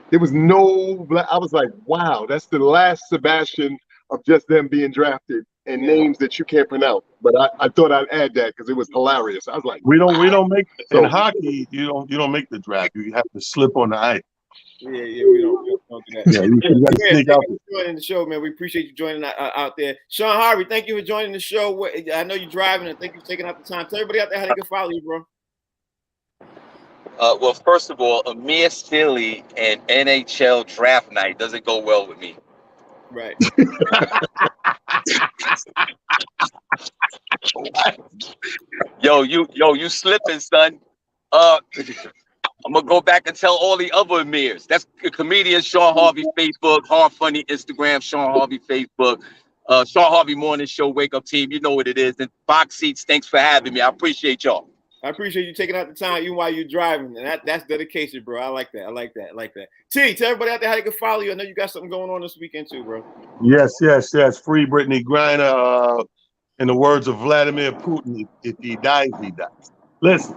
there was no black. I was like, wow, that's the last Sebastian of just them being drafted and names that you can't pronounce. But I thought I'd add that because it was hilarious. I was like, we don't make in hockey. You don't make the draft. You have to slip on the ice. Yeah, we don't do that. Yeah, you got to sneak out. Thank you for joining the show, man. We appreciate you joining out there. Sean Harvey, thank you for joining the show. I know you're driving, and thank you for taking out the time. Tell everybody out there how they can follow you, bro. Well, first of all, Amir Sealy and NHL draft night doesn't go well with me. Right. Yo, you slipping, son. I'm gonna go back and tell all the other Amirs. That's comedian Sean Harvey Facebook, Hard Funny Instagram, Sean Harvey Facebook, Sean Harvey Morning Show, Wake Up Team. You know what it is. And Box Seats, thanks for having me. I appreciate y'all. I appreciate you taking out the time even while you're driving. And that's dedication, bro. I like that. T, tell everybody out there how they can follow you. I know you got something going on this weekend too, bro. Yes. Free Brittany Griner. In the words of Vladimir Putin, if he dies, he dies. Listen.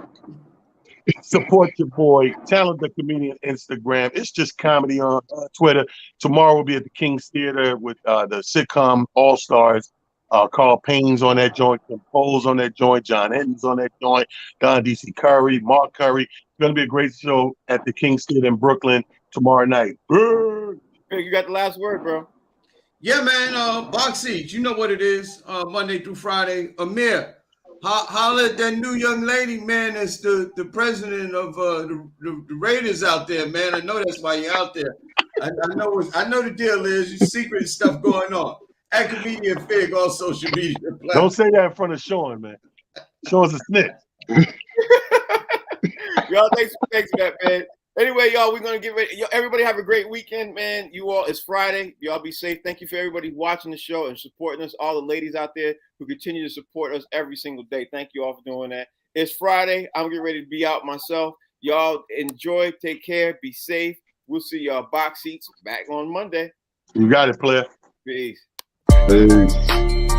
Support your boy, Talented Comedian Instagram. It's just comedy on Twitter. Tomorrow we'll be at the King's Theater with the sitcom All Stars. Carl Payne's on that joint, Kim Pole's on that joint, John Eddins on that joint, Don D.C. Curry, Mark Curry. It's going to be a great show at the King's Theater in Brooklyn tomorrow night. Hey, you got the last word, bro. Yeah, man. Box Seats, you know what it is. Monday through Friday. Amir, holla at that new young lady, man. That's the president of the Raiders out there, man. I know that's why you're out there. I know the deal is your secret stuff going on. At Comedian Fig on social media. Don't say that in front of Sean, man. Sean's a snitch. Y'all, thanks for that, man. Anyway, y'all, we're gonna get ready. Everybody have a great weekend, man. You all, it's Friday. Y'all be safe. Thank you for everybody watching the show and supporting us. All the ladies out there who continue to support us every single day. Thank you all for doing that. It's Friday. I'm getting ready to be out myself. Y'all enjoy. Take care. Be safe. We'll see y'all Box Seats back on Monday. You got it, player. Peace. Peace.